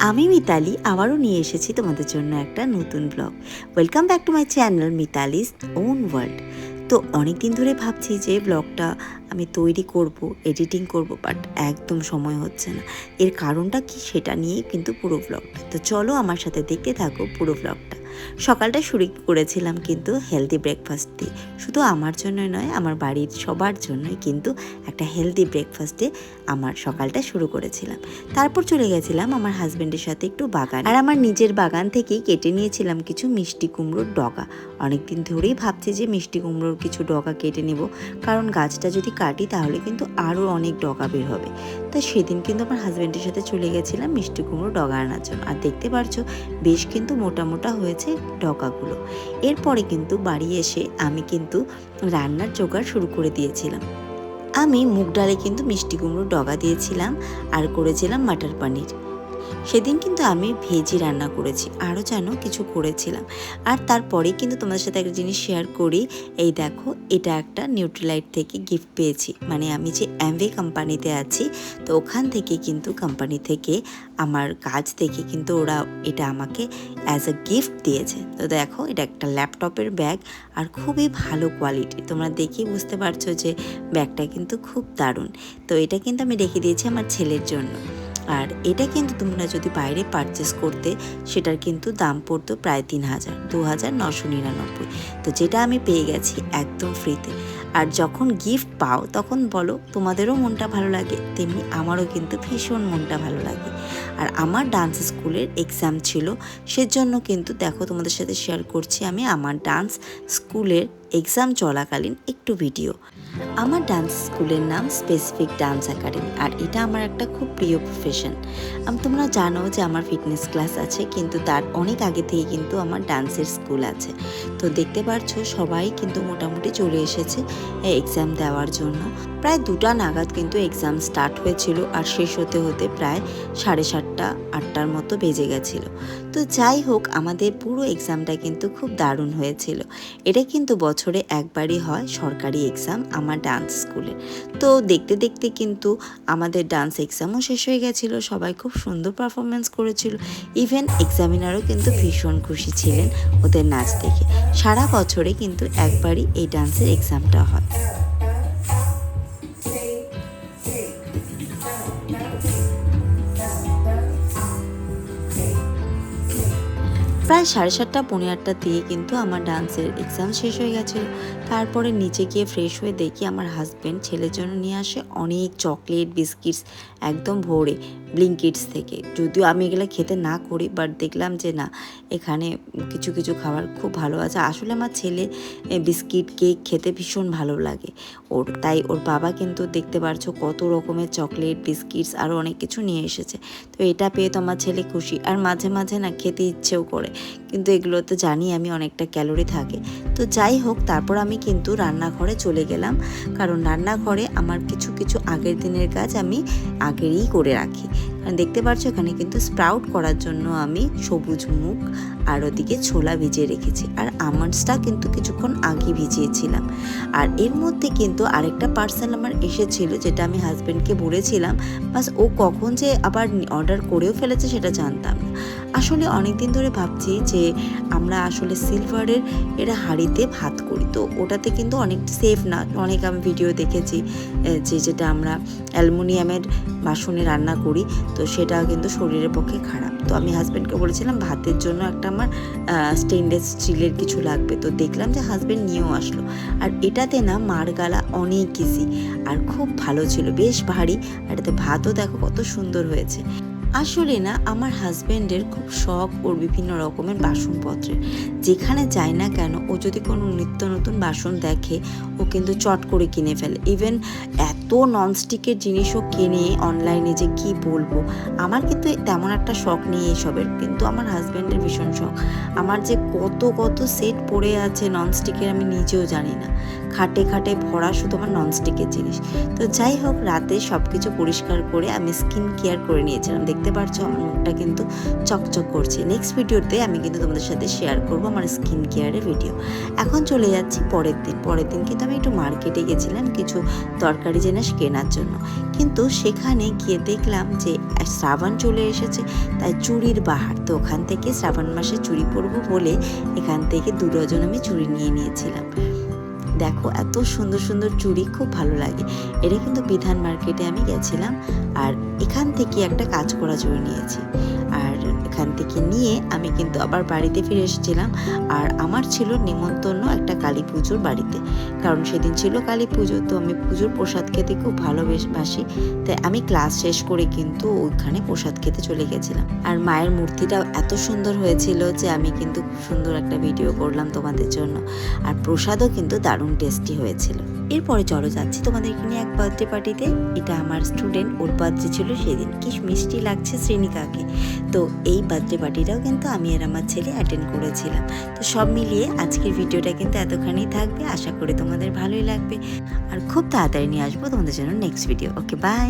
আমি মিতালি আবারও নিয়ে এসেছি তোমাদের জন্য একটা নতুন blog. Welcome back to my channel Mitali's own world. তো অনেক দিন ধরে ভাবছি যে ব্লগটা আমি তৈরি করব, এডিটিং করব, বাট একদম সময় হচ্ছে না। এর কারণটা কি সেটা নিয়েই কিন্তু পুরো ব্লগটা। তো চলো আমার সাথে দেখতে থাকো পুরো ব্লগটা। সকালটা শুরু করেছিলাম কিন্তু হেলদি ব্রেকফাস্ট দিয়ে। শুধু আমার জন্যই নয়, আমার বাড়ির সবার জন্যই কিন্তু একটা হেলদি ব্রেকফাস্টে আমার সকালটা শুরু করেছিলাম। তারপর চলে গেছিলাম আমার হাজব্যান্ডের সাথে একটু বাগান, আর আমার নিজের বাগান থেকেই কেটে নিয়েছিলাম কিছু মিষ্টি কুমড়োর ডগা। অনেকদিন ধরেই ভাবছি যে মিষ্টি কুমড়োর কিছু ডগা কেটে নেব, কারণ গাছটা যদি কাটি তাহলে কিন্তু আরও অনেক ডগা বের হবে। তো সেদিন কিন্তু আমার হাজব্যান্ডের সাথে চলে গেছিলাম মিষ্টি কুমড়ো ডগা আনার জন্য। আর দেখতে পারছো বেশ কিন্তু মোটা মোটা হয়েছে ডগাগুলো। এরপরে কিন্তু বাড়ি এসে আমি কিন্তু রান্নার জোগাড় শুরু করে দিয়েছিলাম। আমি মুগ ডালে কিন্তু মিষ্টি কুমড়োর ডগা দিয়েছিলাম আর করেছিলাম মাটার পনির। সেদিন কিন্তু আমি ভেজি রান্না করেছি, আরও যেন কিছু করেছিলাম। আর তারপরে কিন্তু তোমাদের সাথে একটা জিনিস শেয়ার করি। এই দেখো, এটা একটা নিউট্রিলাইট থেকে গিফট পেয়েছি। মানে আমি যে অ্যামওয়ে কোম্পানিতে আছি, তো ওখান থেকে কিন্তু কোম্পানি থেকে আমার কাজ থেকে কিন্তু ওরা এটা আমাকে অ্যাজ আ গিফট দিয়েছে। তো দেখো, এটা একটা ল্যাপটপের ব্যাগ আর খুবই ভালো কোয়ালিটি। তোমরা দেখেই বুঝতে পারছো যে ব্যাগটা কিন্তু খুব দারুণ। তো এটা কিন্তু আমি রেখে দিয়েছি আমার ছেলের জন্য। আর এটা কিন্তু তোমরা যদি বাইরে পারচেস করতে, সেটার কিন্তু দাম পড়তো প্রায় 3,000, 2,999। তো যেটা আমি পেয়ে গেছি একদম ফ্রিতে। আর যখন গিফট পাও তখন বলো তোমাদেরও মনটা ভালো লাগে, তেমনি আমারও কিন্তু ভীষণ মনটা ভালো লাগে। আর আমার ডান্স স্কুলের এক্সাম ছিল, সেজন্য কিন্তু দেখো তোমাদের সাথে শেয়ার করছি আমি আমার ডান্স স্কুলের এক্সাম চলাকালীন একটু ভিডিও। আমার ডান্স স্কুলের নাম স্পেসিফিক ডান্স একাডেমি, আর এটা আমার একটা খুব প্রিয় প্রফেশন। তোমরা জানো যে আমার ফিটনেস ক্লাস আছে, কিন্তু তার অনেক আগে থেকে কিন্তু আমার ডান্সের স্কুল আছে। তো দেখতে পাচ্ছো সবাই কিন্তু মোটামুটি চলে এসেছে এক্সাম দেওয়ার জন্য। প্রায় 2টা নাগাদ কিন্তু এক্সাম স্টার্ট হয়েছিল, আর শেষ হতে হতে প্রায় 7:30, 8টার মতো বেজে গেছিলো। তো যাই হোক, আমাদের পুরো এক্সামটা কিন্তু খুব দারুণ হয়েছিল। এটা কিন্তু বছরে একবারই হয় সরকারি এক্সাম আমার ডান্স স্কুলে। তো দেখতে দেখতে কিন্তু আমাদের ডান্স এক্সামও শেষ হয়ে গেছিলো। সবাই খুব সুন্দর পারফরমেন্স করেছিল। ইভেন এক্সামিনারও কিন্তু ভীষণ খুশি ছিলেন ওদের নাচ দেখে। সারা বছরে কিন্তু একবারই এই ডান্সের এক্সামটা হয়। প্রায় 7:30, 7:45 দিয়ে কিন্তু আমার ডান্সের এক্সাম শেষ হয়ে গেছিলো। তারপরে নিচে গিয়ে ফ্রেশ হয়ে দেখি আমার হাজব্যান্ড ছেলের জন্য নিয়ে আসে অনেক চকলেট, বিস্কিটস, একদম ভোরে ব্লিঙ্কিটস থেকে। যদিও আমি এগুলো খেতে না করি, বাট দেখলাম যে না, এখানে কিছু কিছু খাবার খুব ভালো আছে। আসলে আমার ছেলে বিস্কিট, কেক খেতে ভীষণ ভালো লাগে ওর, তাই ওর বাবা কিন্তু দেখতে পারছো কত রকমের চকলেট, বিস্কিটস আরও অনেক কিছু নিয়ে এসেছে। তো এটা পেয়ে তো আমার ছেলে খুশি। আর মাঝে মাঝে না খেতে ইচ্ছেও করে, কিন্তু এগুলোতে জানি আমি অনেকটা ক্যালোরি থাকে। তো যাই হোক, তারপর আমি কিন্তু রান্নাঘরে চলে গেলাম, কারণ রান্নাঘরে আমার কিছু কিছু আগের দিনের কাজ আমি আগেরই করে রাখি। কারণ দেখতে পাচ্ছ এখানে কিন্তু স্প্রাউট করার জন্য আমি সবুজ মুগ আর ওদিকে ছোলা ভিজিয়ে রেখেছি, আর আমন্ডসটা কিন্তু কিছুক্ষণ আগে ভিজিয়েছিলাম। আর এর মধ্যে কিন্তু আরেকটা পার্সেল আমার এসেছিল, যেটা আমি হাজব্যান্ডকে বলেছিলাম, বাস ও কখন যে আবার অর্ডার করেও ফেলেছে সেটা জানতাম না। আসলে অনেক দিন ধরে ভাবছি যে আমরা আসলে সিলভারের এরা হাঁড়িতে ভাত করি, তো ওটাতে কিন্তু অনেক সেফ না। অনেক আমি ভিডিও দেখেছি যে যেটা আমরা অ্যালুমিনিয়ামের বাসনে রান্না করি, তো সেটা কিন্তু শরীরের পক্ষে খারাপ। তো আমি হাজব্যান্ডকে বলেছিলাম ভাতের জন্য একটা আমার স্টেনলেস স্টিলের কিছু লাগবে। তো দেখলাম যে হাজব্যান্ড নিয়েও আসলো। আর এটাতে না মার গালা অনেক ইজি আর খুব ভালো ছিল, বেশ ভারী। আর এটাতে ভাতও দেখো কত সুন্দর হয়েছে। আসলে না, আমার হাজব্যান্ডের খুব শখ ওর বিভিন্ন রকমের বাসনপত্রের। যেখানে যায় না কেন, ও যদি কোনো নিত্য নতুন বাসন দেখে ও কিন্তু চট করে কিনে ফেলে। ইভেন এত ননস্টিকের জিনিসও কেনে অনলাইনে, যে কি বলবো। আমার কিন্তু তেমন একটা শখ নেই এসবের, কিন্তু আমার হাজব্যান্ডের ভীষণ শখ। আমার যে কত কত সেট পড়ে আছে ননস্টিকের আমি নিজেও জানি না, খাটে খাটে ভরা শুধু আমার ননস্টিকের জিনিস। তো যাই হোক, রাতে সব কিছু পরিষ্কার করে আমি স্কিন কেয়ার করে নিয়েছিলাম। দেখতে পাচ্ছ আমার মুখটা কিন্তু চকচক করছে। নেক্সট ভিডিওতে আমি কিন্তু তোমাদের সাথে শেয়ার করবো আমার স্কিন কেয়ারের ভিডিও। এখন চলে যাচ্ছি পরের দিন কিন্তু আমি একটু মার্কেটে গেছিলাম কিছু তরকারি জিনিস কেনার জন্য। কিন্তু সেখানে গিয়ে দেখলাম যে শ্রাবণ চলে এসেছে, তাই চুড়ির বাহার। তো ওখান থেকে শ্রাবণ মাসে চুড়ি পরবো বলে এখান থেকে 2 ডজন আমি চুড়ি নিয়ে নিয়েছিলাম। দেখো এত সুন্দর সুন্দর চুড়ি, খুব ভালো লাগে। এটা কিন্তু বিধান মার্কেটে আমি গেছিলাম, আর এখান থেকে একটা কাজ করা চুড়ি নিয়েছি। আর এখান থেকে নিয়ে আমি কিন্তু আবার বাড়িতে ফিরে এসেছিলাম। আর আমার ছিল নিমন্ত্রণ একটা কালী পুজোর বাড়িতে, কারণ সেদিন ছিল কালী পুজো। তো আমি পুজোর প্রসাদ খেতে খুব ভালোবাসি, তাই আমি ক্লাস শেষ করে কিন্তু ওইখানে প্রসাদ খেতে চলে গেছিলাম। আর মায়ের মূর্তিটাও এত সুন্দর হয়েছিল যে আমি কিন্তু খুব সুন্দর একটা ভিডিও করলাম তোমাদের জন্য। আর প্রসাদও কিন্তু দারুণ টেস্টি হয়েছিল। এরপরে চলো যাচ্ছি তোমাদের এখানে এক বার্থডে পার্টিতে। এটা আমার স্টুডেন্ট, ওর বার্থডে ছিল সেদিন। কি মিষ্টি লাগছে শ্রেণিকাকে। তো এই বার্থডে পার্টিটাও কিন্তু আমি আর আমার ছেলে অ্যাটেন্ড করেছিলাম। তো সব মিলিয়ে আজকের ভিডিওটা কিন্তু এতখানি থাকবে। আশা করি তোমাদের ভালোই লাগবে, আর খুব তাড়াতাড়ি নিয়ে আসবো তোমাদের জন্য নেক্সট ভিডিও। Okay, by.